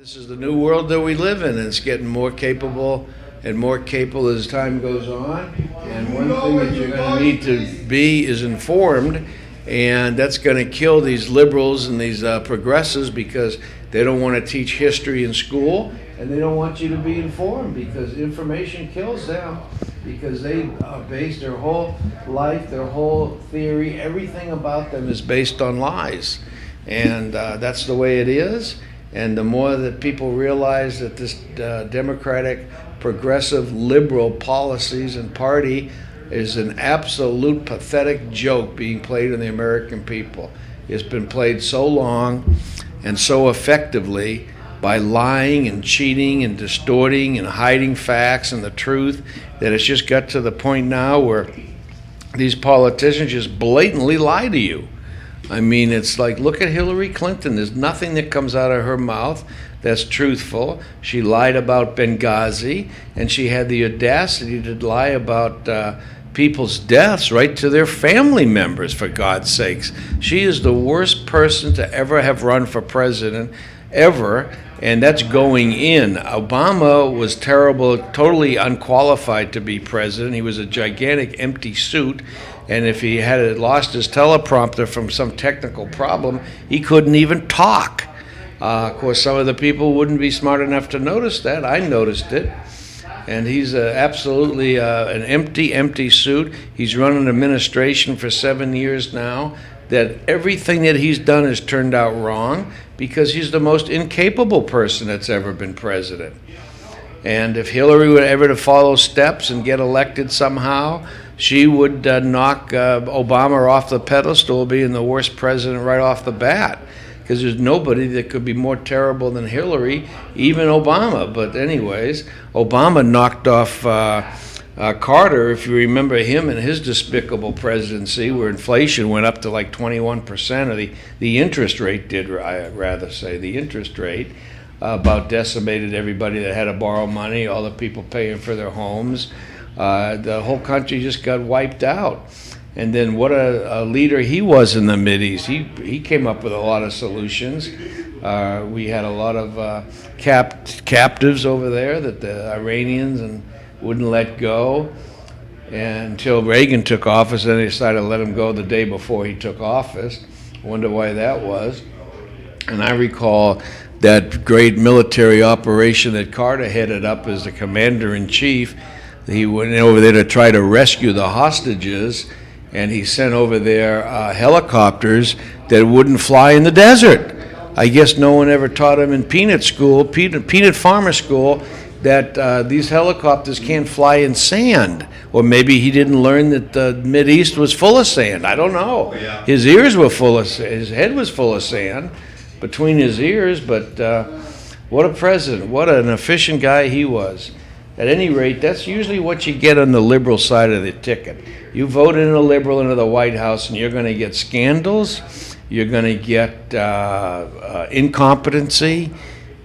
This is the new world that we live in, and it's getting more capable and more capable as time goes on. And one thing that you're going to need to be is informed, and that's going to kill these liberals and these progressives because they don't want to teach history in school, and they don't want you to be informed because information kills them because they base their whole life, their whole theory, everything about them is based on lies. And that's the way it is. And the more that people realize that this democratic, progressive, liberal policies and party is an absolute pathetic joke being played on the American people. It's been played so long and so effectively by lying and cheating and distorting and hiding facts and the truth that it's just got to the point now where these politicians just blatantly lie to you. I mean, it's like, look at Hillary Clinton. There's nothing that comes out of her mouth that's truthful. She lied about Benghazi, and she had the audacity to lie about people's deaths right to their family members, for God's sakes. She is the worst person to ever have run for president, ever, and that's going in. Obama was terrible, totally unqualified to be president. He was a gigantic empty suit. And if he had lost his teleprompter from some technical problem, he couldn't even talk. Of course, some of the people wouldn't be smart enough to notice that. I noticed it. And he's absolutely an empty suit. He's run an administration for 7 years now that everything that he's done has turned out wrong because he's the most incapable person that's ever been president. And if Hillary were ever to follow steps and get elected somehow, she would knock Obama off the pedestal, being the worst president right off the bat, because there's nobody that could be more terrible than Hillary, even Obama. But anyways, Obama knocked off Carter, if you remember him and his despicable presidency, where inflation went up to like 21%, or the interest rate did, I rather say, the interest rate about decimated everybody that had to borrow money, all the people paying for their homes. The whole country just got wiped out. And then what a leader he was in the Mideast. He came up with a lot of solutions. We had a lot of captives over there that the Iranians wouldn't let go until Reagan took office, and they decided to let him go the day before he took office. Wonder why that was. And I recall that great military operation that Carter headed up as the commander-in-chief. He went over there to try to rescue the hostages, and he sent over there helicopters that wouldn't fly in the desert. I guess no one ever taught him in peanut farmer school, that these helicopters can't fly in sand. Or maybe he didn't learn that the Mideast was full of sand. I don't know. Yeah. His ears were full of sand. His head was full of sand between his ears, but what a president. What an efficient guy he was. At any rate, that's usually what you get on the liberal side of the ticket. You vote in a liberal into the White House, and you're going to get scandals, you're going to get incompetency,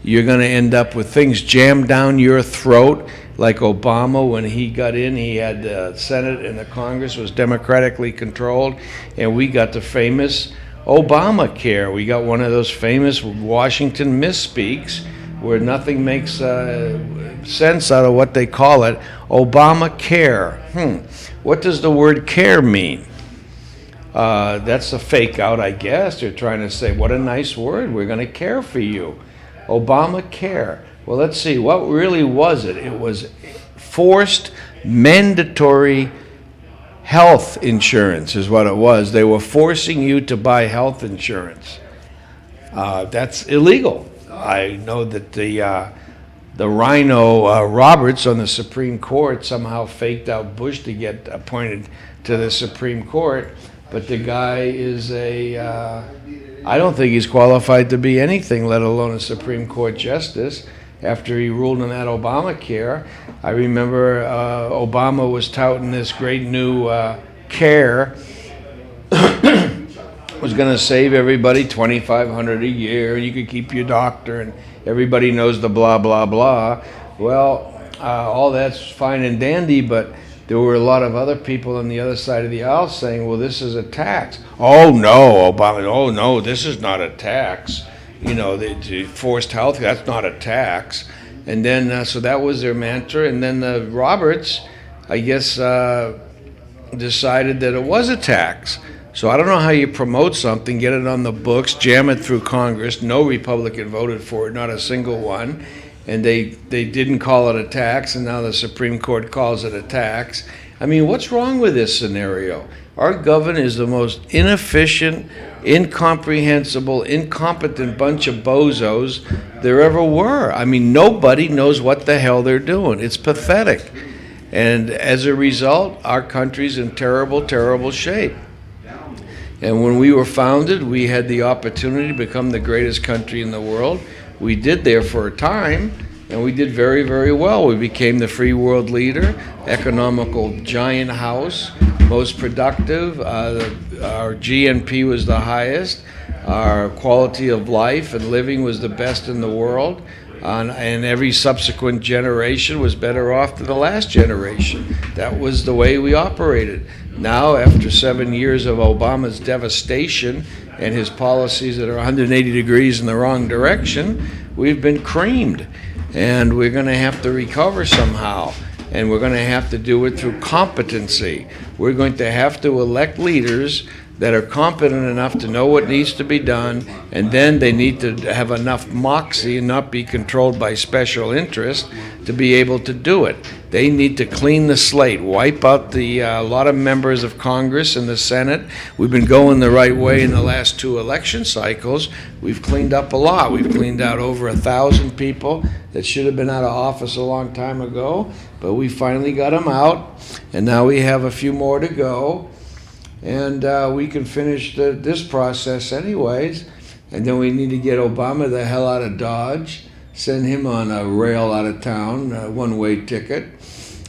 you're going to end up with things jammed down your throat, like Obama. When he got in, he had the Senate and the Congress was democratically controlled, and we got the famous Obamacare. We got one of those famous Washington misspeaks where nothing makes sense out of what they call it, Obamacare. What does the word care mean? That's a fake out, I guess. They're trying to say, what a nice word, we're going to care for you. Obamacare. Well, let's see, what really was it? It was forced mandatory health insurance is what it was. They were forcing you to buy health insurance. That's illegal. I know that the rhino Roberts on the Supreme Court somehow faked out Bush to get appointed to the Supreme Court, but the guy is I don't think he's qualified to be anything, let alone a Supreme Court justice, after he ruled on that Obamacare. I remember Obama was touting this great new care was going to save everybody $2,500 a year, and you could keep your doctor, and everybody knows the blah, blah, blah. Well, all that's fine and dandy, but there were a lot of other people on the other side of the aisle saying, well, this is a tax. Oh, no, Obama, oh, no, this is not a tax. the forced health. That's not a tax. And then so that was their mantra. And then Roberts, I guess, decided that it was a tax. So I don't know how you promote something, get it on the books, jam it through Congress. No Republican voted for it, not a single one. And they didn't call it a tax, and now the Supreme Court calls it a tax. I mean, what's wrong with this scenario? Our government is the most inefficient, incomprehensible, incompetent bunch of bozos there ever were. I mean, nobody knows what the hell they're doing. It's pathetic. And as a result, our country's in terrible, terrible shape. And when we were founded, we had the opportunity to become the greatest country in the world. We did there for a time, and we did very, very well. We became the free world leader, economical giant house, most productive. Our GNP was the highest. Our quality of life and living was the best in the world. And every subsequent generation was better off than the last generation. That was the way we operated. Now, after 7 years of Obama's devastation and his policies that are 180 degrees in the wrong direction, we've been creamed. And we're going to have to recover somehow. And we're going to have to do it through competency. We're going to have to elect leaders that are competent enough to know what needs to be done, and then they need to have enough moxie and not be controlled by special interest to be able to do it. They need to clean the slate, wipe out a lot of members of Congress and the Senate. We've been going the right way in the last 2 election cycles. We've cleaned up a lot. We've cleaned out over 1,000 people that should have been out of office a long time ago, but we finally got them out, and now we have a few more to go. And we can finish this process anyways. And then we need to get Obama the hell out of Dodge, send him on a rail out of town, a one-way ticket,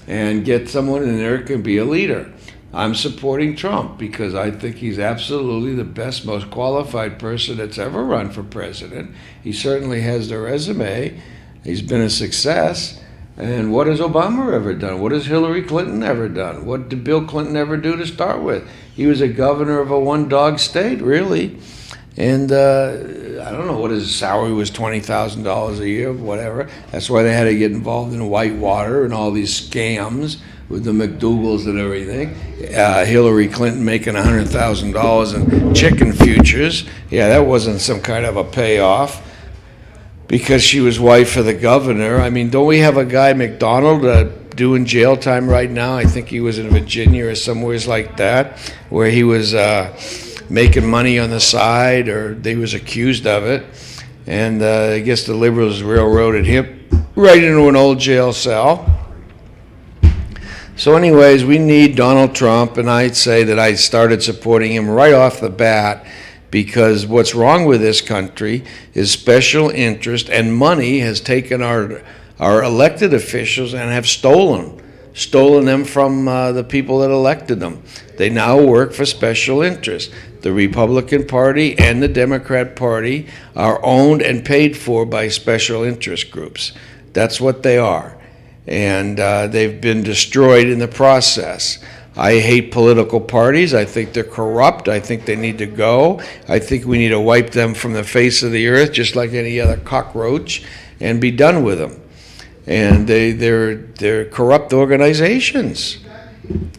and get someone in there who can be a leader. I'm supporting Trump because I think he's absolutely the best, most qualified person that's ever run for president. He certainly has the resume. He's been a success. And what has Obama ever done? What has Hillary Clinton ever done? What did Bill Clinton ever do to start with? He was a governor of a one-dog state, really. And I don't know what his salary was, $20,000 a year, whatever. That's why they had to get involved in Whitewater and all these scams with the McDougalls and everything. Hillary Clinton making $100,000 in chicken futures. Yeah, that wasn't some kind of a payoff, because she was wife of the governor. I mean, don't we have a guy, McDonald, doing jail time right now? I think he was in Virginia or somewhere like that, where he was making money on the side, or they was accused of it. And I guess the liberals railroaded him right into an old jail cell. So anyways, we need Donald Trump, and I'd say that I started supporting him right off the bat, because what's wrong with this country is special interest, and money has taken our elected officials and have stolen them from the people that elected them. They now work for special interest. The Republican Party and the Democrat Party are owned and paid for by special interest groups. That's what they are. And they've been destroyed in the process. I hate political parties. I think they're corrupt. I think they need to go. I think we need to wipe them from the face of the earth, just like any other cockroach, and be done with them. And they're corrupt organizations.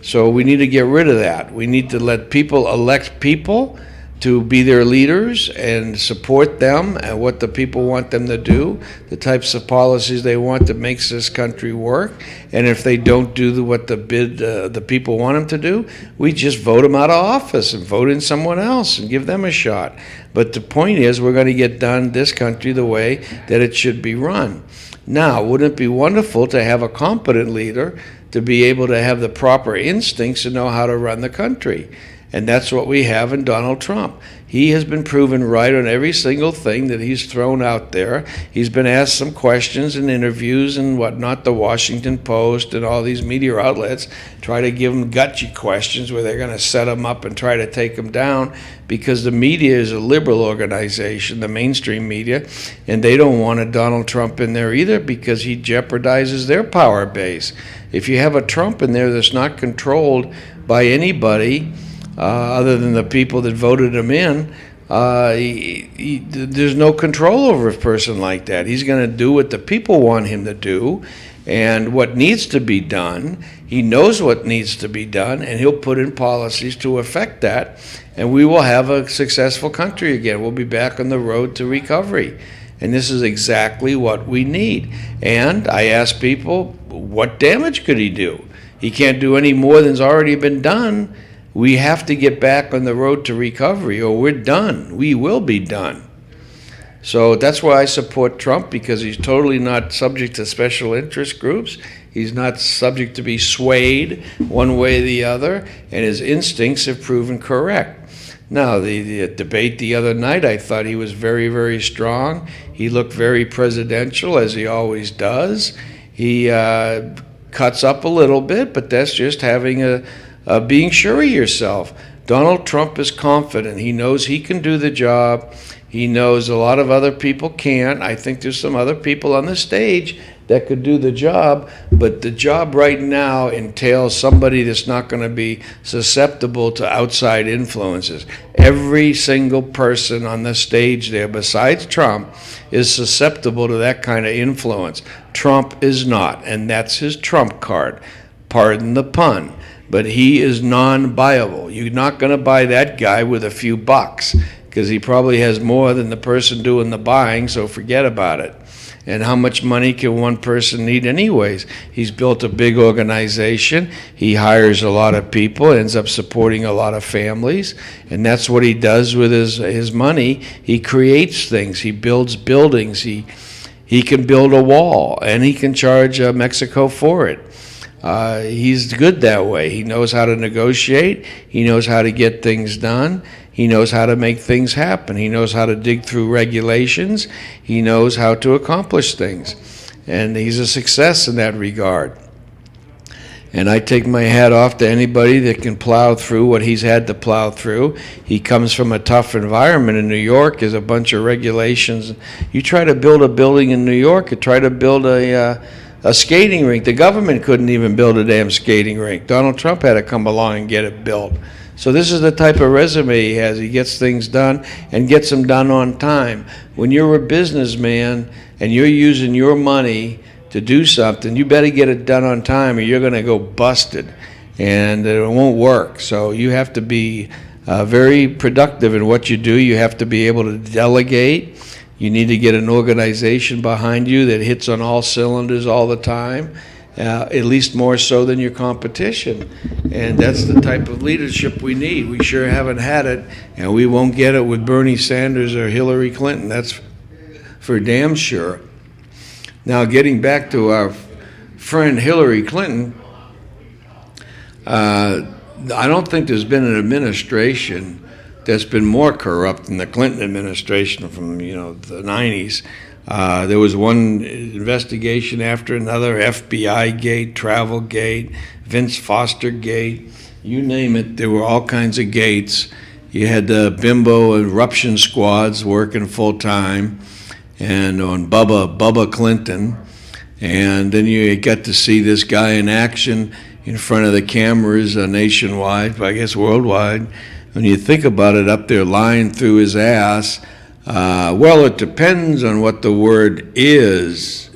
So we need to get rid of that. We need to let people elect people to be their leaders and support them and what the people want them to do, the types of policies they want that makes this country work. And if they don't do what the people want them to do, we just vote them out of office and vote in someone else and give them a shot. But the point is, we're going to get done this country the way that it should be run. Now, wouldn't it be wonderful to have a competent leader to be able to have the proper instincts to know how to run the country? And that's what we have in Donald Trump. He has been proven right on every single thing that he's thrown out there. He's been asked some questions in interviews and whatnot. The Washington Post and all these media outlets try to give him gutchy questions where they're going to set him up and try to take him down, because the media is a liberal organization, the mainstream media, and they don't want a Donald Trump in there either, because he jeopardizes their power base. If you have a Trump in there that's not controlled by anybody, other than the people that voted him in, there's no control over a person like that. He's going to do what the people want him to do, and what needs to be done. He knows what needs to be done, and he'll put in policies to affect that, and we will have a successful country again. We'll be back on the road to recovery. And this is exactly what we need. And I ask people, what damage could he do? He can't do any more than's already been done. We have to get back on the road to recovery, or we're done. We will be done. So that's why I support Trump, because he's totally not subject to special interest groups. He's not subject to be swayed one way or the other, and his instincts have proven correct. Now, the debate the other night, I thought he was very, very strong. He looked very presidential, as he always does. He cuts up a little bit, but that's just having being sure of yourself. Donald Trump is confident. He knows he can do the job. He knows a lot of other people can't. I think there's some other people on the stage that could do the job, but the job right now entails somebody that's not going to be susceptible to outside influences. Every single person on the stage there, besides Trump, is susceptible to that kind of influence. Trump is not, and that's his trump card. Pardon the pun, but he is non-buyable. You're not going to buy that guy with a few bucks, because he probably has more than the person doing the buying, so forget about it. And how much money can one person need anyways? He's built a big organization. He hires a lot of people, ends up supporting a lot of families, and that's what he does with his money. He creates things. He builds buildings. He can build a wall, and he can charge Mexico for it. He's good that way. He knows how to negotiate. He knows how to get things done. He knows how to make things happen. He knows how to dig through regulations. He knows how to accomplish things. And he's a success in that regard. And I take my hat off to anybody that can plow through what he's had to plow through. He comes from a tough environment. In New York, there's a bunch of regulations. You try to build a building in New York, you try to build a skating rink. The government couldn't even build a damn skating rink. Donald Trump had to come along and get it built. So this is the type of resume he has. He gets things done and gets them done on time. When you're a businessman and you're using your money to do something, you better get it done on time or you're going to go busted and it won't work. So you have to be very productive in what you do. You have to be able to delegate. You need to get an organization behind you that hits on all cylinders all the time. At least more so than your competition. And that's the type of leadership we need. We sure haven't had it, and we won't get it with Bernie Sanders or Hillary Clinton. That's for damn sure. Now, getting back to our friend Hillary Clinton, I don't think there's been an administration that's been more corrupt than the Clinton administration from the 90s. There was one investigation after another, FBI gate, travel gate, Vince Foster gate, you name it. There were all kinds of gates. You had the bimbo eruption squads working full time, and on Bubba Clinton, and then you got to see this guy in action in front of the cameras nationwide, I guess worldwide. When you think about it, up there lying through his ass. Well, it depends on what the word is.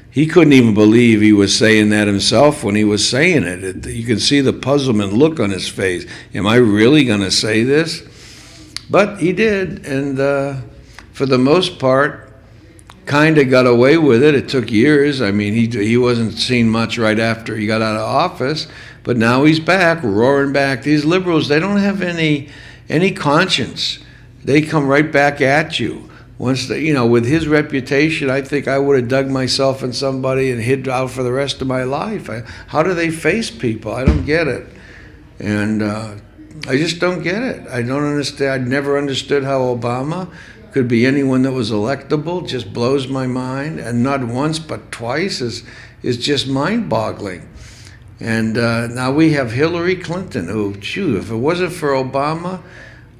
He couldn't even believe he was saying that himself when he was saying it. You can see the puzzlement look on his face. Am I really going to say this? But he did, and for the most part, kind of got away with it. It took years. I mean, he wasn't seen much right after he got out of office, but now he's back, roaring back. These liberals, they don't have any conscience. They come right back at you. Once with his reputation, I think I would have dug myself in somebody and hid out for the rest of my life. How do they face people? I don't get it. And I just don't get it. I don't understand. I never understood how Obama could be anyone that was electable. Just blows my mind. And not once, but twice is just mind-boggling. And now we have Hillary Clinton, who, if it wasn't for Obama,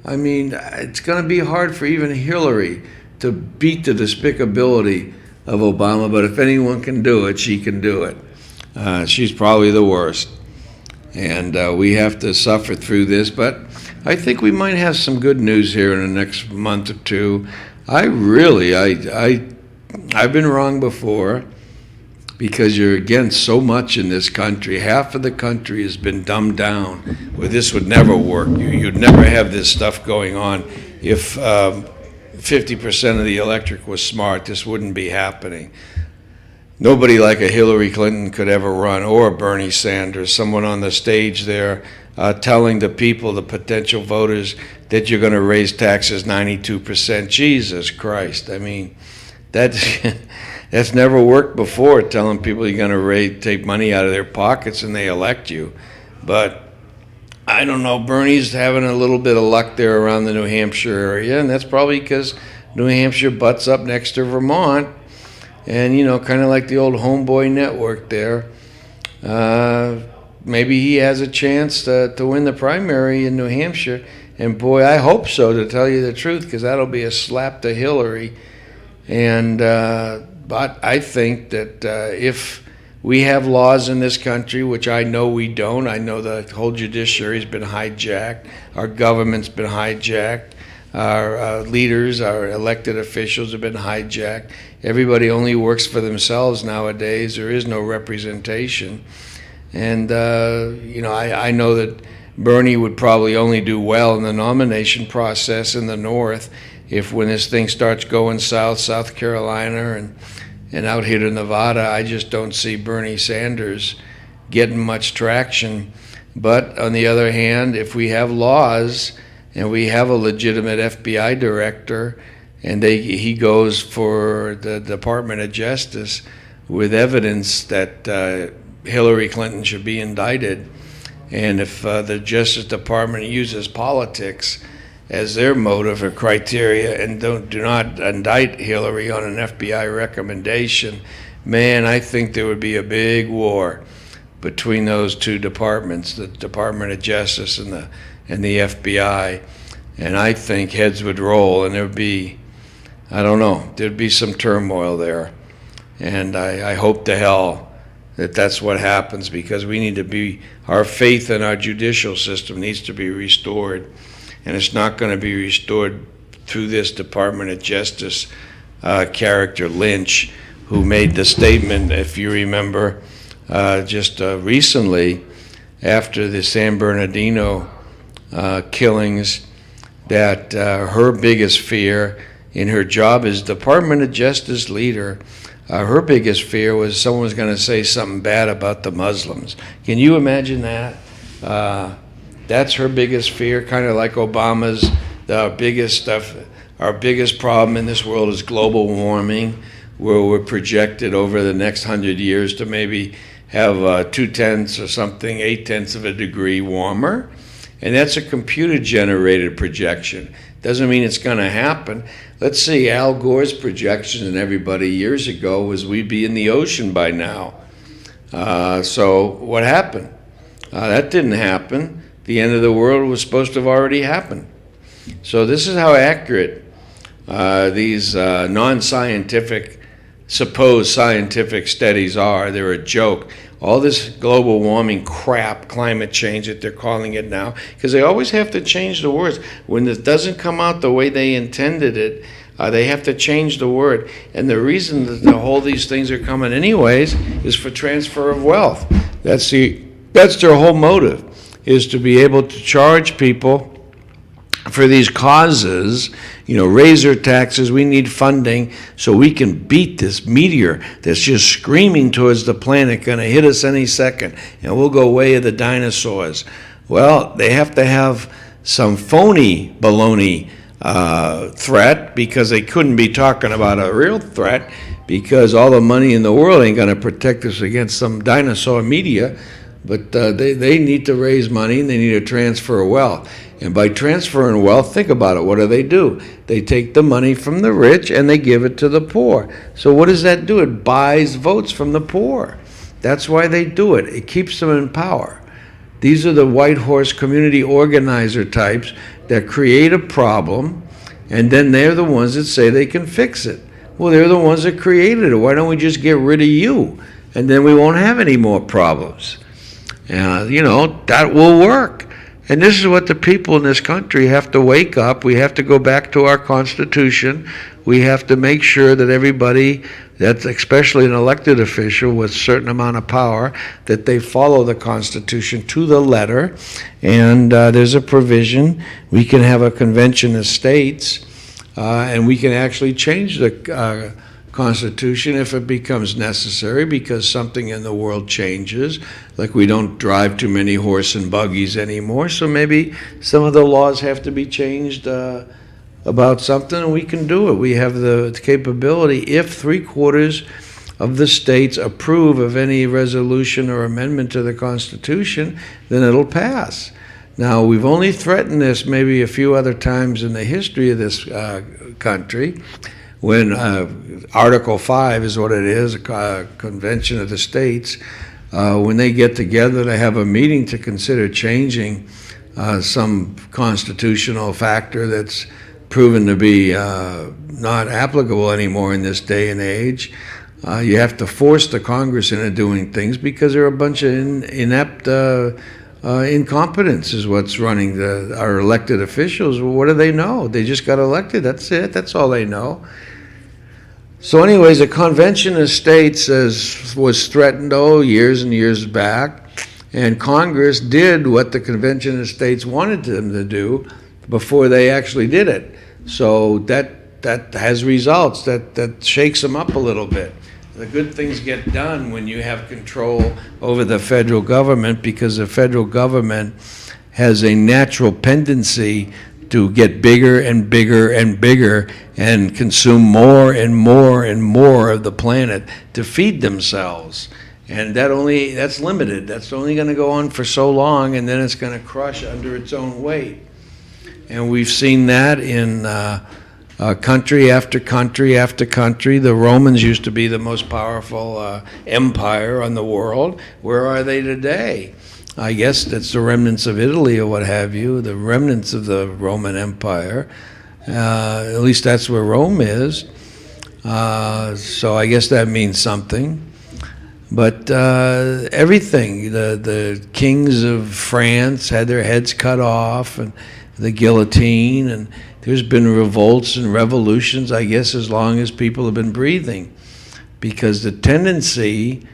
I mean, it's going to be hard for even Hillary to beat the despicability of Obama, but if anyone can do it, she can do it. She's probably the worst. And we have to suffer through this, but I think we might have some good news here in the next month or two. I've been wrong before, because you're against so much in this country. Half of the country has been dumbed down, where this would never work. You'd never have this stuff going on. If 50% of the electorate was smart, this wouldn't be happening. Nobody like a Hillary Clinton could ever run, or Bernie Sanders, someone on the stage there telling the people, the potential voters, that you're going to raise taxes 92%. Jesus Christ. I mean, that's never worked before, telling people you're going to take money out of their pockets and they elect you. But I don't know, Bernie's having a little bit of luck there around the New Hampshire area, and that's probably because New Hampshire butts up next to Vermont. And, kind of like the old Homeboy Network there. Maybe he has a chance to win the primary in New Hampshire. And boy, I hope so, to tell you the truth, because that'll be a slap to Hillary. And but I think that if we have laws in this country, which I know we don't, I know the whole judiciary's been hijacked, our government's been hijacked, our leaders, our elected officials have been hijacked. Everybody only works for themselves nowadays. There is no representation. And, I know that Bernie would probably only do well in the nomination process in the North if, when this thing starts going south, South Carolina and out here to Nevada, I just don't see Bernie Sanders getting much traction. But on the other hand, if we have laws and we have a legitimate FBI director, and he goes for the Department of Justice with evidence that Hillary Clinton should be indicted, and if the Justice Department uses politics as their motive or criteria and do not indict Hillary on an FBI recommendation, man, I think there would be a big war between those two departments, the Department of Justice and the FBI. And I think heads would roll, and there'd be some turmoil there. And I hope to hell that that's what happens, because we need to our faith in our judicial system needs to be restored. And it's not going to be restored through this Department of Justice character, Lynch, who made the statement, if you remember, just recently after the San Bernardino killings, that her biggest fear in her job as Department of Justice leader, her biggest fear was someone was going to say something bad about the Muslims. Can you imagine that? That's her biggest fear, kind of like Obama's. Our biggest problem in this world is global warming, where we're projected over the next 100 years to maybe have 0.2 or something, 0.8 of a degree warmer. And that's a computer-generated projection. Doesn't mean it's going to happen. Let's see, Al Gore's projections and everybody years ago was we'd be in the ocean by now. So what happened? That didn't happen. The end of the world was supposed to have already happened. So this is how accurate these non-scientific, supposed scientific studies are. They're a joke. All this global warming crap, climate change that they're calling it now, because they always have to change the words. When it doesn't come out the way they intended it, they have to change the word. And the reason that all these things are coming anyways is for transfer of wealth. That's their whole motive, is to be able to charge people for these causes, raise their taxes. We need funding so we can beat this meteor that's just screaming towards the planet, going to hit us any second, and we'll go way of the dinosaurs. Well, they have to have some phony baloney threat, because they couldn't be talking about a real threat, because all the money in the world ain't going to protect us against some dinosaur meteor. But they need to raise money, and they need to transfer wealth. And by transferring wealth, think about it. What do? They take the money from the rich and they give it to the poor. So what does that do? It buys votes from the poor. That's why they do it. It keeps them in power. These are the white horse community organizer types that create a problem, and then they're the ones that say they can fix it. Well, they're the ones that created it. Why don't we just get rid of you? And then we won't have any more problems. That will work. And this is what the people in this country have to wake up. We have to go back to our Constitution. We have to make sure that everybody, that's especially an elected official with a certain amount of power, that they follow the Constitution to the letter. And there's a provision. We can have a convention of states, and we can actually change the Constitution if it becomes necessary, because something in the world changes, like we don't drive too many horse and buggies anymore, so maybe some of the laws have to be changed about something, and we can do it. We have the capability. If 3/4 of the states approve of any resolution or amendment to the Constitution, then it'll pass. Now, we've only threatened this maybe a few other times in the history of this country, when Article 5 is what it is, a convention of the states, when they get together to have a meeting to consider changing some constitutional factor that's proven to be not applicable anymore in this day and age. You have to force the Congress into doing things, because there are a bunch of inept incompetence is what's running our elected officials. Well, what do they know? They just got elected. That's it. That's all they know. So anyways, the Convention of States was threatened, years and years back, and Congress did what the Convention of States wanted them to do before they actually did it. So that has results. That shakes them up a little bit. The good things get done when you have control over the federal government, because the federal government has a natural tendency to get bigger and bigger and bigger and consume more and more and more of the planet to feed themselves. And that's limited. That's only going to go on for so long, and then it's going to crush under its own weight. And we've seen that in country after country after country. The Romans used to be the most powerful empire on the world. Where are they today? I guess that's the remnants of Italy or what have you, the remnants of the Roman Empire. At least that's where Rome is. So I guess that means something. But everything, the kings of France had their heads cut off, and the guillotine, and there's been revolts and revolutions, I guess, as long as people have been breathing. Because the tendency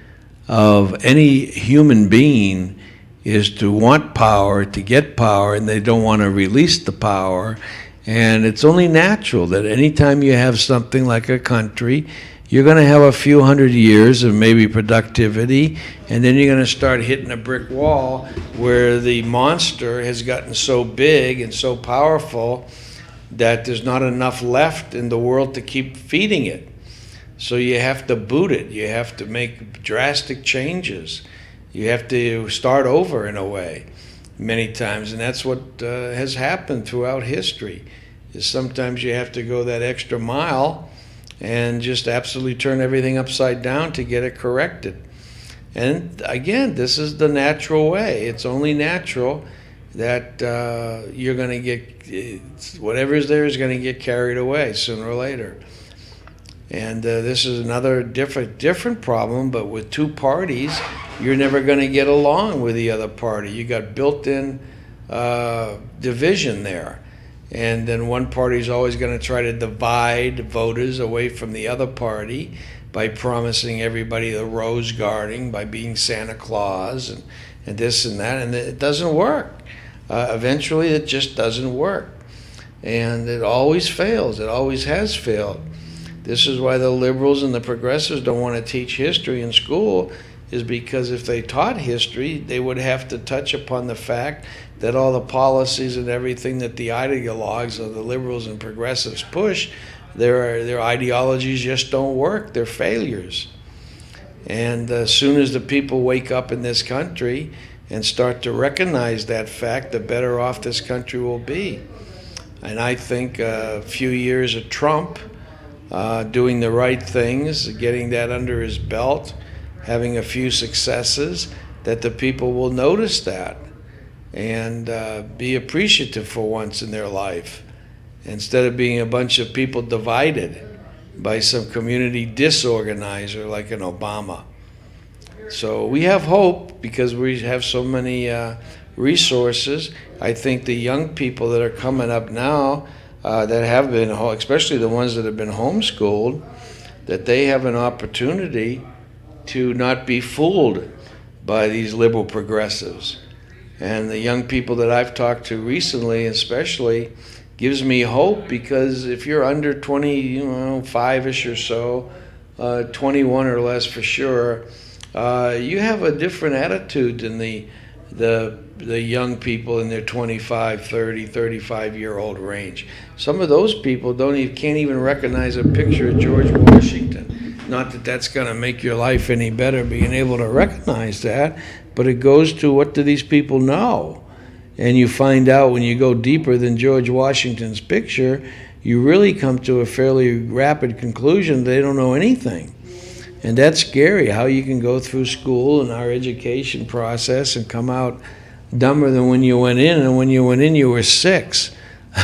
of any human being is to want power, to get power, and they don't want to release the power. And it's only natural that anytime you have something like a country, you're going to have a few hundred years of maybe productivity, and then you're going to start hitting a brick wall where the monster has gotten so big and so powerful that there's not enough left in the world to keep feeding it. So you have to boot it. You have to make drastic changes. You have to start over in a way many times, and that's what has happened throughout history. Is sometimes you have to go that extra mile and just absolutely turn everything upside down to get it corrected. And again, this is the natural way. It's only natural that you're going to get, whatever's there is going to get carried away sooner or later. And this is another different problem, but with two parties, you're never going to get along with the other party. You got built-in division there. And then one party is always going to try to divide voters away from the other party by promising everybody the rose garden, by being Santa Claus and this and that, and it doesn't work. Eventually, it just doesn't work. And it always fails. It always has failed. This is why the liberals and the progressives don't want to teach history in school, is because if they taught history, they would have to touch upon the fact that all the policies and everything that the ideologues of the liberals and progressives push, their ideologies just don't work. They're failures. And as soon as the people wake up in this country and start to recognize that fact, the better off this country will be. And I think a few years of Trump doing the right things, getting that under his belt, having a few successes, that the people will notice that and be appreciative for once in their life, instead of being a bunch of people divided by some community disorganizer like an Obama. So we have hope because we have so many resources. I think the young people that are coming up now, that have been, especially the ones that have been homeschooled, that they have an opportunity to not be fooled by these liberal progressives. And the young people that I've talked to recently, especially, gives me hope, because if you're under 25-ish or so, 21 or less for sure, you have a different attitude than the young people in their 25, 30, 35-year-old range. Some of those people can't even recognize a picture of George Washington. Not that that's going to make your life any better, being able to recognize that, but it goes to, what do these people know? And you find out, when you go deeper than George Washington's picture, you really come to a fairly rapid conclusion they don't know anything. And that's scary, how you can go through school and our education process and come out dumber than when you went in, and when you went in you were 6.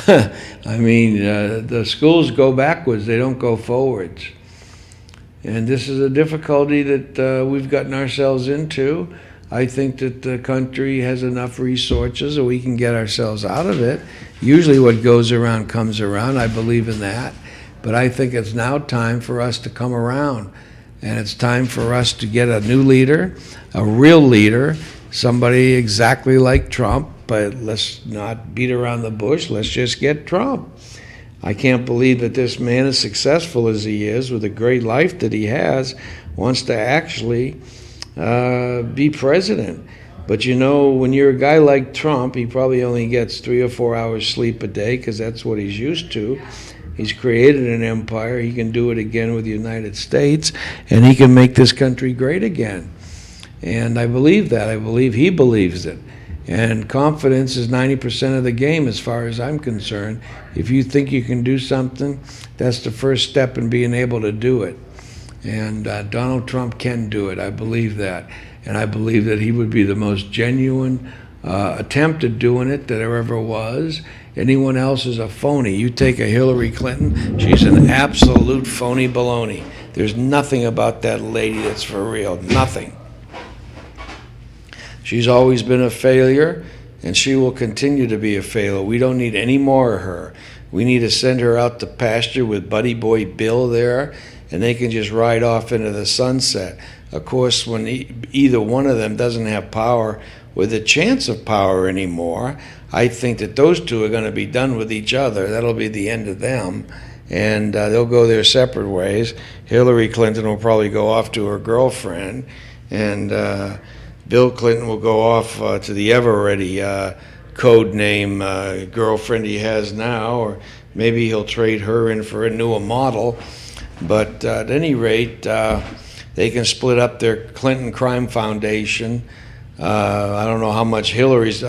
I mean, the schools go backwards, they don't go forwards. And this is a difficulty that we've gotten ourselves into. I think that the country has enough resources that we can get ourselves out of it. Usually what goes around comes around. I believe in that. But I think it's now time for us to come around. And it's time for us to get a new leader, a real leader, somebody exactly like Trump, but let's not beat around the bush. Let's just get Trump. I can't believe that this man, as successful as he is, with a great life that he has, wants to actually be president. But you know, when you're a guy like Trump, he probably only gets 3 or 4 hours sleep a day, because that's what he's used to. He's created an empire. He can do it again with the United States, and he can make this country great again. And I believe that. I believe he believes it. And confidence is 90% of the game as far as I'm concerned. If you think you can do something, that's the first step in being able to do it. And Donald Trump can do it. I believe that. And I believe that he would be the most genuine attempt at doing it that there ever was. Anyone else is a phony. You take a Hillary Clinton, she's an absolute phony baloney. There's nothing about that lady that's for real. Nothing. She's always been a failure, and she will continue to be a failure. We don't need any more of her. We need to send her out to pasture with Buddy Boy Bill there, and they can just ride off into the sunset. Of course, when either one of them doesn't have power with a chance of power anymore, I think that those two are going to be done with each other. That'll be the end of them, and they'll go their separate ways. Hillary Clinton will probably go off to her girlfriend, and Bill Clinton will go off to the ever-ready code name girlfriend he has now, or maybe he'll trade her in for a newer model. But at any rate, they can split up their Clinton Crime Foundation. I don't know how much Hillary's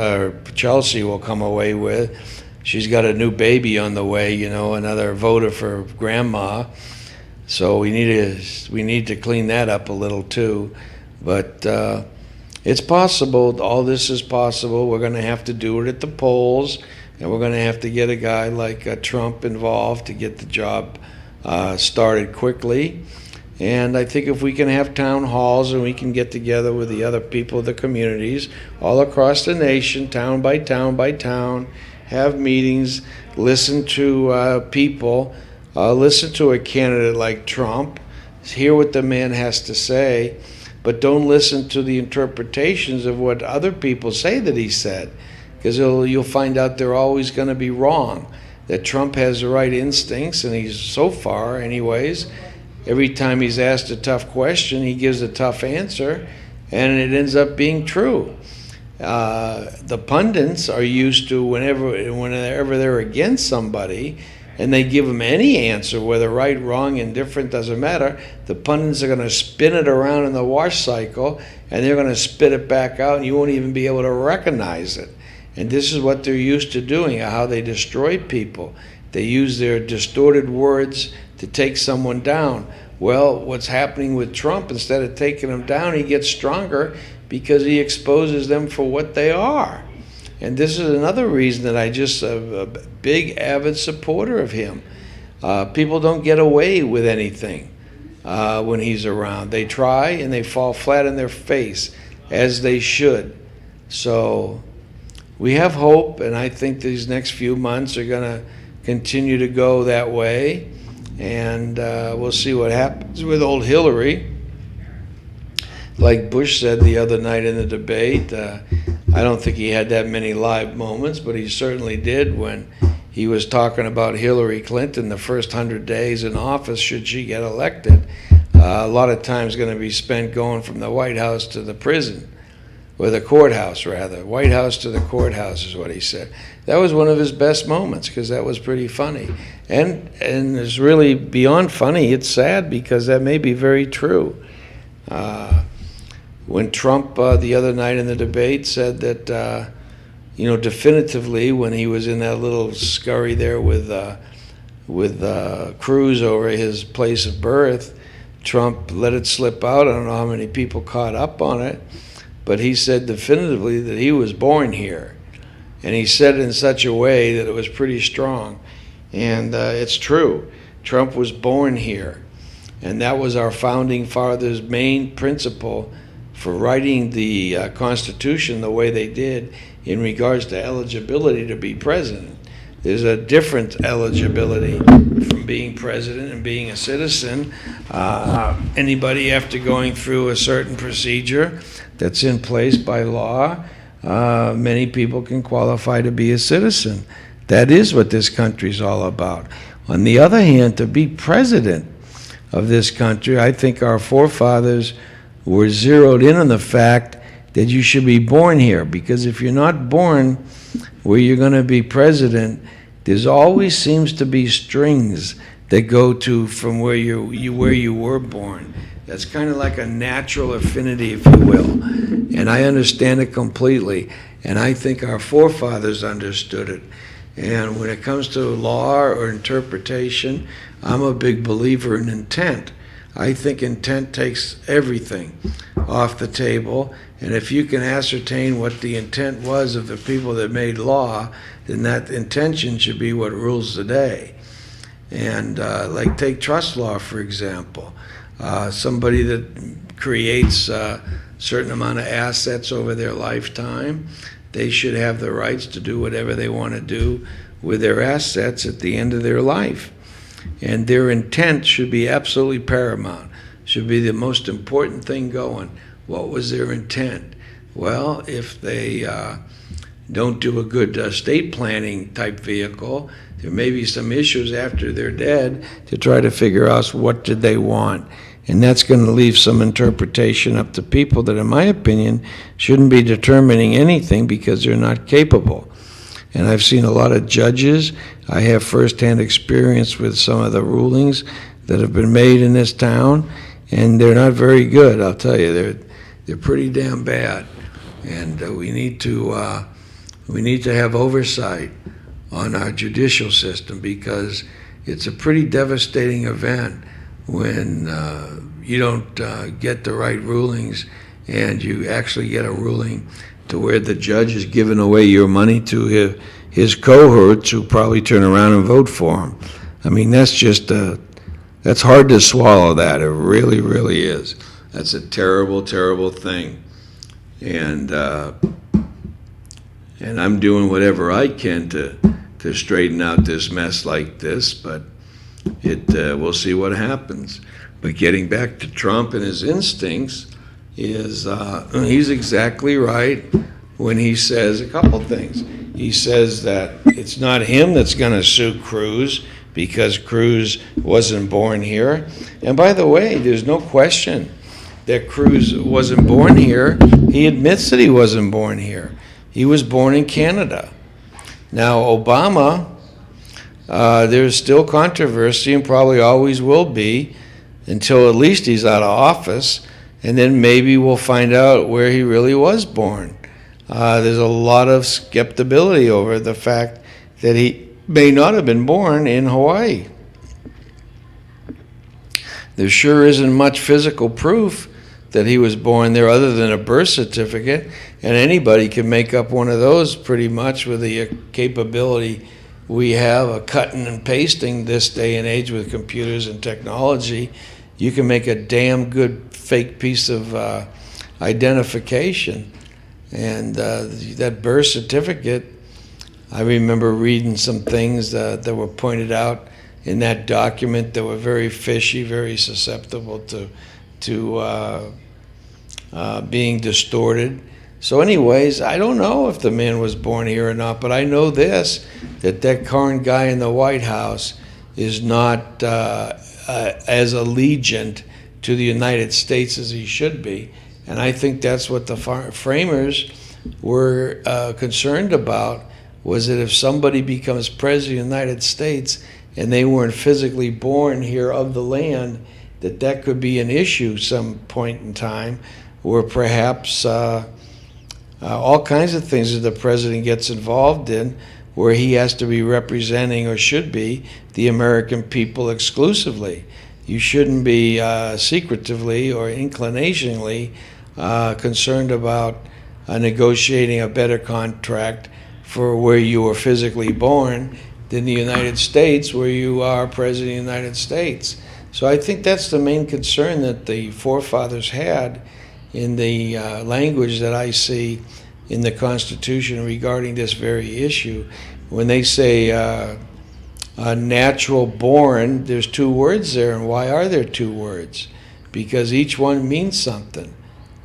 Chelsea will come away with. She's got a new baby on the way, you know, another voter for grandma. So we need to clean that up a little too. But it's possible. All this is possible. We're going to have to do it at the polls, and we're going to have to get a guy like Trump involved to get the job started quickly. And I think if we can have town halls and we can get together with the other people of the communities all across the nation, town by town by town, have meetings, listen to people, listen to a candidate like Trump, hear what the man has to say, but don't listen to the interpretations of what other people say that he said, because you'll find out they're always going to be wrong, that Trump has the right instincts, and he's, so far anyways, every time he's asked a tough question, he gives a tough answer, and it ends up being true. The pundits are used to whenever they're against somebody, and they give them any answer, whether right, wrong, indifferent, doesn't matter, the pundits are going to spin it around in the wash cycle, and they're going to spit it back out, and you won't even be able to recognize it. And this is what they're used to doing, how they destroy people. They use their distorted words to take someone down. Well, what's happening with Trump, instead of taking them down, he gets stronger because he exposes them for what they are. And this is another reason that I just a big avid supporter of him. People don't get away with anything when he's around. They try and they fall flat on their face, as they should. So we have hope, and I think these next few months are going to continue to go that way, and we'll see what happens with old Hillary. Like Bush said the other night in the debate, I don't think he had that many live moments, but he certainly did when he was talking about Hillary Clinton the first 100 days in office, should she get elected. A lot of time is going to be spent going from the White House to the prison, or the courthouse, rather. White House to the courthouse is what he said. That was one of his best moments, because that was pretty funny. And it's really beyond funny. It's sad, because that may be very true. When Trump the other night in the debate said that, definitively, when he was in that little scurry there with Cruz over his place of birth, Trump let it slip out. I don't know how many people caught up on it, but he said definitively that he was born here. And he said it in such a way that it was pretty strong. And it's true. Trump was born here. And that was our founding fathers' main principle for writing the Constitution the way they did in regards to eligibility to be president. There's a different eligibility from being president and being a citizen. Anybody after going through a certain procedure that's in place by law, many people can qualify to be a citizen. That is what this country's all about. On the other hand, to be president of this country, I think our forefathers were zeroed in on the fact that you should be born here, because if you're not born where you're going to be president, there's always seems to be strings that go to from where you were born. That's kind of like a natural affinity, if you will. And I understand it completely. And I think our forefathers understood it. And when it comes to law or interpretation, I'm a big believer in intent. I think intent takes everything off the table. And if you can ascertain what the intent was of the people that made law, then that intention should be what rules the day. And like take trust law, for example. Somebody that creates a certain amount of assets over their lifetime, they should have the rights to do whatever they want to do with their assets at the end of their life. And their intent should be absolutely paramount, should be the most important thing going. What was their intent? Well, if they don't do a good estate planning type vehicle, there may be some issues after they're dead to try to figure out what did they want. And that's going to leave some interpretation up to people that, in my opinion, shouldn't be determining anything because they're not capable. And I've seen a lot of judges. I have firsthand experience with some of the rulings that have been made in this town, and they're not very good, I'll tell you. They're pretty damn bad. And we need to have oversight on our judicial system, because it's a pretty devastating event when you don't get the right rulings and you actually get a ruling to where the judge is giving away your money to his cohorts who probably turn around and vote for him. I mean, that's hard to swallow that. It really, really is. That's a terrible, terrible thing. And I'm doing whatever I can to straighten out this mess like this, but we'll see what happens. But getting back to Trump and his instincts, he's exactly right when he says a couple things. He says that it's not him that's going to sue Cruz because Cruz wasn't born here. And by the way, there's no question that Cruz wasn't born here. He admits that he wasn't born here. He was born in Canada. Now, Obama, there's still controversy and probably always will be until at least he's out of office, and then maybe we'll find out where he really was born. There's a lot of skepticism over the fact that he may not have been born in Hawaii. There sure isn't much physical proof that he was born there other than a birth certificate, and anybody can make up one of those pretty much with the capability we have of cutting and pasting this day and age with computers and technology. You can make a damn good fake piece of identification. And that birth certificate, I remember reading some things that were pointed out in that document that were very fishy, very susceptible to being distorted. So anyways, I don't know if the man was born here or not, but I know this, that current guy in the White House is not as allegiant to the United States as he should be. And I think that's what the framers were concerned about, was that if somebody becomes president of the United States and they weren't physically born here of the land, that could be an issue some point in time, where perhaps all kinds of things that the president gets involved in, where he has to be representing, or should be, the American people exclusively. You shouldn't be secretively or inclinationally concerned about negotiating a better contract for where you were physically born than the United States, where you are president of the United States. So I think that's the main concern that the forefathers had in the language that I see in the Constitution regarding this very issue. When they say natural born, there's two words there. And why are there two words? Because each one means something.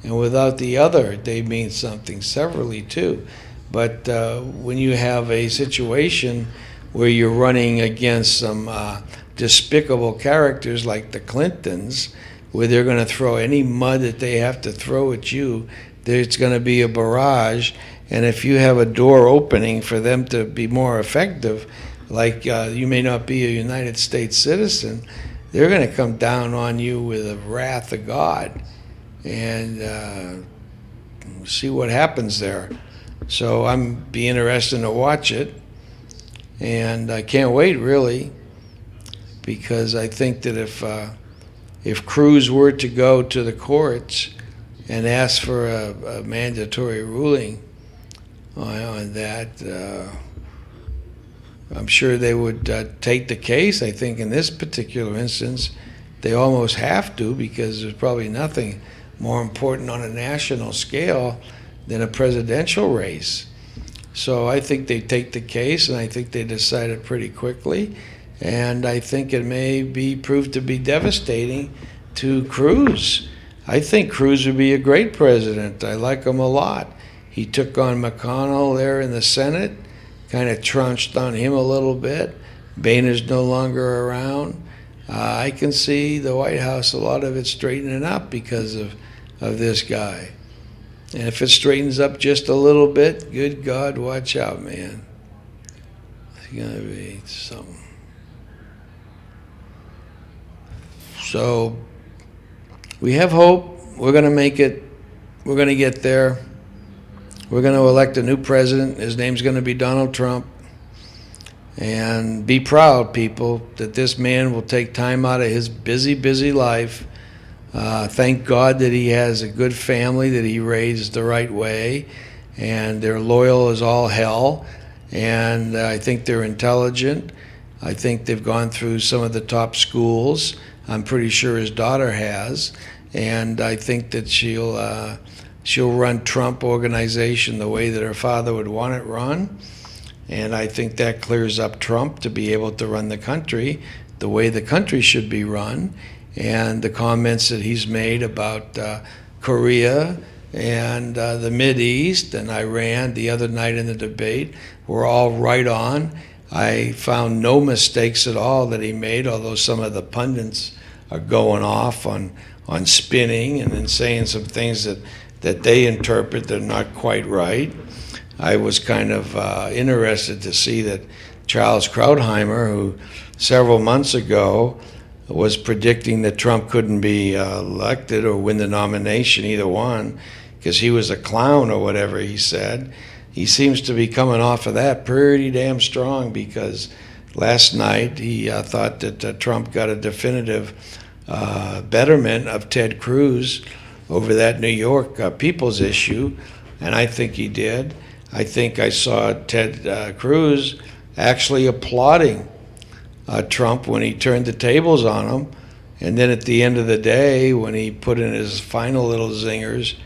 And without the other, they mean something severally too. But when you have a situation where you're running against some despicable characters like the Clintons, where they're going to throw any mud that they have to throw at you, there's going to be a barrage. And if you have a door opening for them to be more effective, like you may not be a United States citizen, they're going to come down on you with the wrath of God. And see what happens there. So I'm be interested to watch it. And I can't wait, really, because I think that if Cruz were to go to the courts and ask for a mandatory ruling on that, I'm sure they would take the case. I think in this particular instance, they almost have to, because there's probably nothing more important on a national scale than a presidential race. So I think they take the case, and I think they decide it pretty quickly. And I think it may be proved to be devastating to Cruz. I think Cruz would be a great president. I like him a lot. He took on McConnell there in the Senate, kind of trounced on him a little bit. Boehner's no longer around. I can see the White House, a lot of it straightening up because of this guy. And if it straightens up just a little bit, good God, watch out, man. It's going to be something. So we have hope. We're going to make it. We're going to get there. We're going to elect a new president. His name's going to be Donald Trump. And be proud, people, that this man will take time out of his busy, busy life. Thank God that he has a good family that he raised the right way, and they're loyal as all hell, and I think they're intelligent. I think they've gone through some of the top schools. I'm pretty sure his daughter has, and I think that she'll run Trump Organization the way that her father would want it run, and I think that clears up Trump to be able to run the country the way the country should be run. And the comments that he's made about Korea and the Mideast and Iran the other night in the debate were all right on. I found no mistakes at all that he made, although some of the pundits are going off on spinning and then saying some things that they interpret that are not quite right. I was kind of interested to see that Charles Krauthammer, who several months ago was predicting that Trump couldn't be elected or win the nomination, either one, because he was a clown or whatever he said. He seems to be coming off of that pretty damn strong, because last night he thought that Trump got a definitive betterment of Ted Cruz over that New York people's issue, and I think he did. I think I saw Ted Cruz actually applauding Trump when he turned the tables on him, and then at the end of the day, when he put in his final little zingers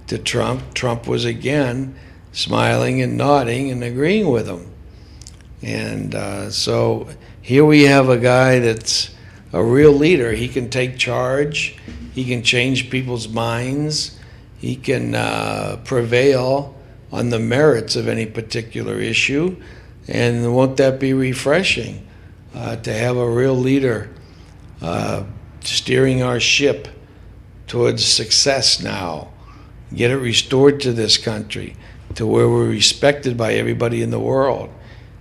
to Trump, Trump was again smiling and nodding and agreeing with him. And so here we have a guy that's a real leader. He can take charge. He can change people's minds. He can prevail on the merits of any particular issue. And won't that be refreshing to have a real leader steering our ship towards success now, get it restored to this country to where we're respected by everybody in the world.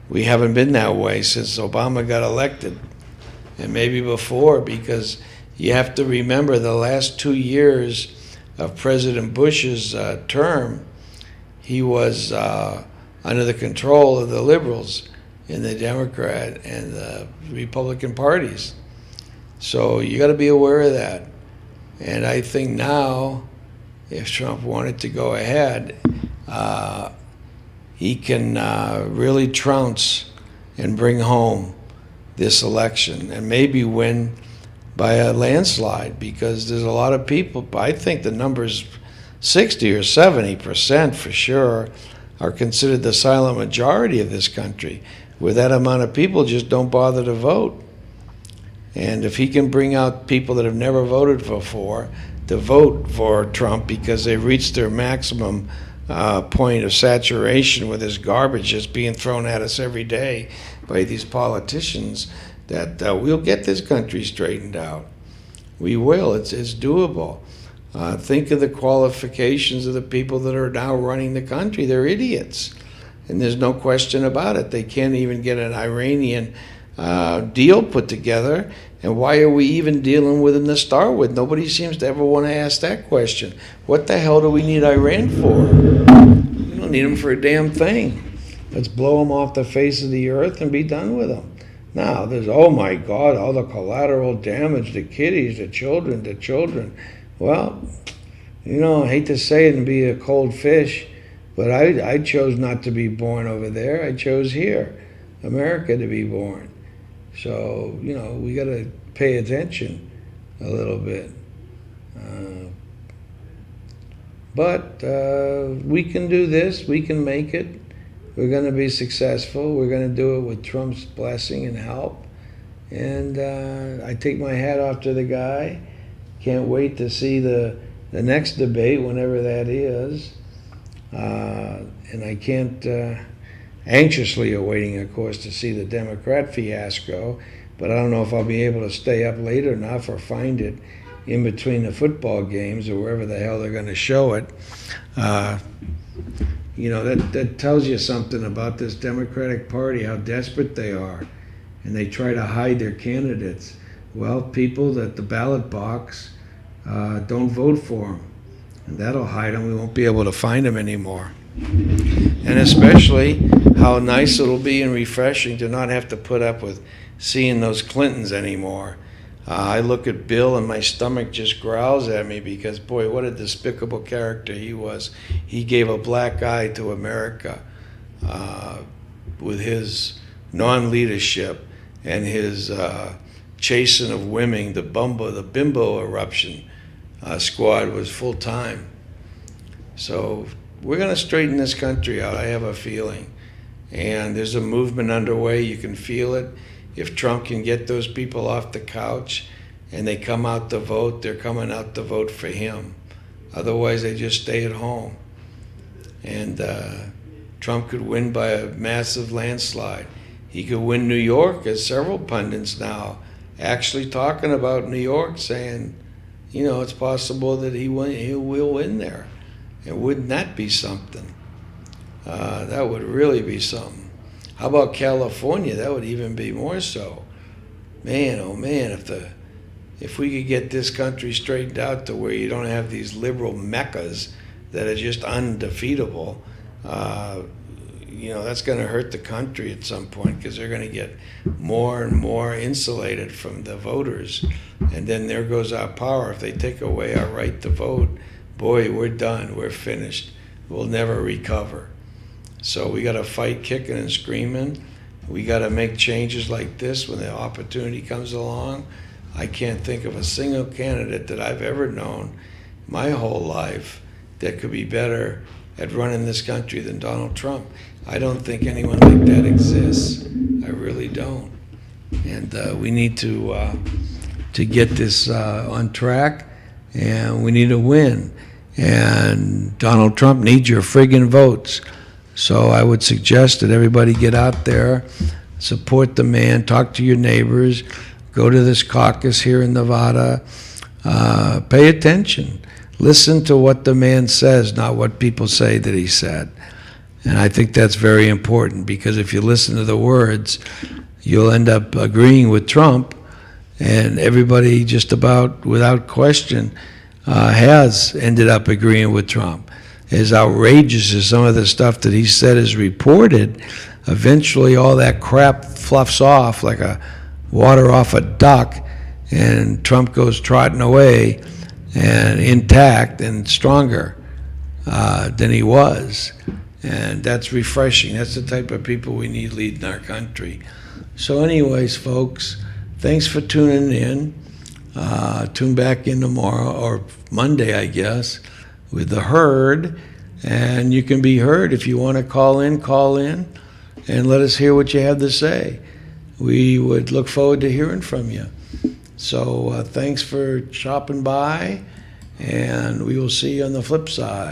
We haven't been that way since Obama got elected, and maybe before, because you have to remember the last 2 years of President Bush's term, he was under the control of the liberals in the Democrat and the Republican parties. So you got to be aware of that. And I think now, if Trump wanted to go ahead, he can really trounce and bring home this election and maybe win by a landslide, because there's a lot of people, I think the number's 60 or 70% for sure, are considered the silent majority of this country, where that amount of people just don't bother to vote. And if he can bring out people that have never voted before to vote for Trump because they've reached their maximum point of saturation with this garbage that's being thrown at us every day by these politicians, that we'll get this country straightened out. We will. It's doable. Think of the qualifications of the people that are now running the country. They're idiots. And there's no question about it. They can't even get an Iranian deal put together. And why are we even dealing with them to start with? Nobody seems to ever want to ask that question. What the hell do we need Iran for? We don't need them for a damn thing. Let's blow them off the face of the earth and be done with them. Now, there's, oh my God, all the collateral damage, the kiddies, the children. Well, you know, I hate to say it and be a cold fish, but I chose not to be born over there. I chose here, America, to be born. So, you know, we got to pay attention a little bit. But we can do this. We can make it. We're going to be successful. We're going to do it with Trump's blessing and help. And I take my hat off to the guy. Can't wait to see the next debate, whenever that is. And I can't... anxiously awaiting, of course, to see the Democrat fiasco, but I don't know if I'll be able to stay up late enough or find it in between the football games or wherever the hell they're going to show it. You know, that tells you something about this Democratic Party, how desperate they are, and they try to hide their candidates. Well, people at the ballot box don't vote for them, and that'll hide them. We won't be able to find them anymore. And especially how nice it'll be and refreshing to not have to put up with seeing those Clintons anymore. I look at Bill and my stomach just growls at me because, boy, what a despicable character he was. He gave a black eye to America with his non-leadership and his chasing of women. The bimbo eruption squad was full time. So we're going to straighten this country out, I have a feeling. And there's a movement underway. You can feel it. If Trump can get those people off the couch and they come out to vote, they're coming out to vote for him. Otherwise, they just stay at home. And Trump could win by a massive landslide. He could win New York, as several pundits now actually talking about New York, saying, you know, it's possible that he will win there. And wouldn't that be something? That would really be something. How about California? That would even be more so. Man, oh man, if we could get this country straightened out to where you don't have these liberal meccas that are just undefeatable, you know, that's going to hurt the country at some point, because they're going to get more and more insulated from the voters. And then there goes our power. If they take away our right to vote, boy, we're done. We're finished. We'll never recover. So we got to fight kicking and screaming. We got to make changes like this when the opportunity comes along. I can't think of a single candidate that I've ever known my whole life that could be better at running this country than Donald Trump. I don't think anyone like that exists. I really don't. And we need to get this on track, and we need to win. And Donald Trump needs your friggin' votes. So I would suggest that everybody get out there, support the man, talk to your neighbors, go to this caucus here in Nevada, pay attention. Listen to what the man says, not what people say that he said. And I think that's very important, because if you listen to the words, you'll end up agreeing with Trump, and everybody just about without question has ended up agreeing with Trump. As outrageous as some of the stuff that he said is reported, eventually all that crap fluffs off like a water off a duck, and Trump goes trotting away and intact and stronger than he was. And that's refreshing. That's the type of people we need leading our country. So anyways, folks, thanks for tuning in. Tune back in tomorrow, or Monday, I guess, with The Herd. And you can be heard. If you want to call in, and let us hear what you have to say. We would look forward to hearing from you. So thanks for stopping by, and we will see you on the flip side.